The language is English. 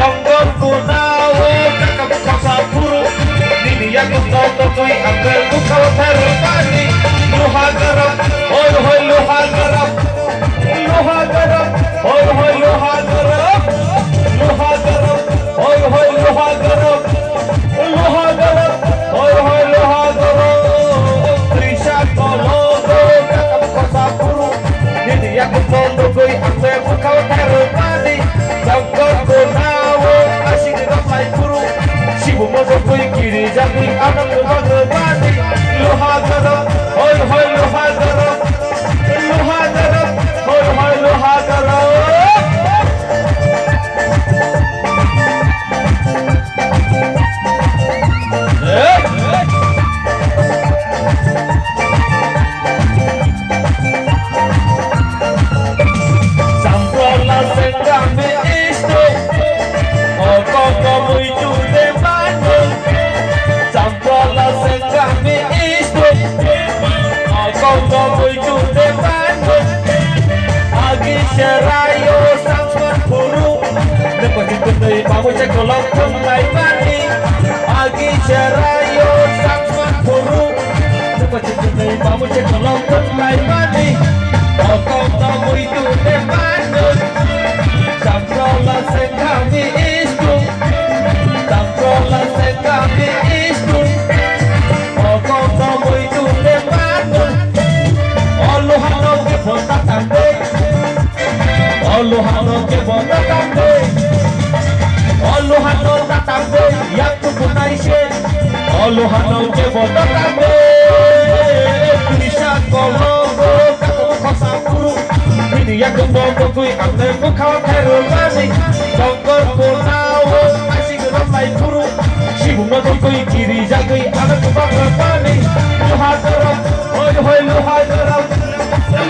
Songgol kunawo kakap kosa buruk Nini yang toto kui angkel bukau terpani Luha garap, hoi hoi luha garap Luha garap, hoi hoi luha garap Luha garap, hoi hoi luha garap Luha garap, hoi hoi luha garap Trisha kologo kakap kosa buruk Nini yang toto kui angkel bukau terpani Songgol kunawo asing ramai buruk Sibu mozo kui kiri jagui anak bagi Luha garap, hoi hoi luha garap Luha garap, hoi hoi luha garap Samprola sengambe isto Koko muito demando Samprola sengambe isto Koko muito demando Agi serayo sangsman puru Lepas itu dari bamu cek kolong tunai mani Agi serayo sangsman puru Lepas itu dari bamu cek kolong tunai mani Koko muito demando Samprola sengambe isto Samprola sengambe isto Koko muito demando Olohano que bota também Olohano que bota também Olohano tá também Yang tu punai she Olohano que bota também Tulisha kologo Kako kosa puru Ini yang kembang kui Ane bukau terubani Songgol kunawo Masih ramai puru Sibu mozo kui kiri jagui Ane bukau terubani Luha garap Hoi hoi luha garap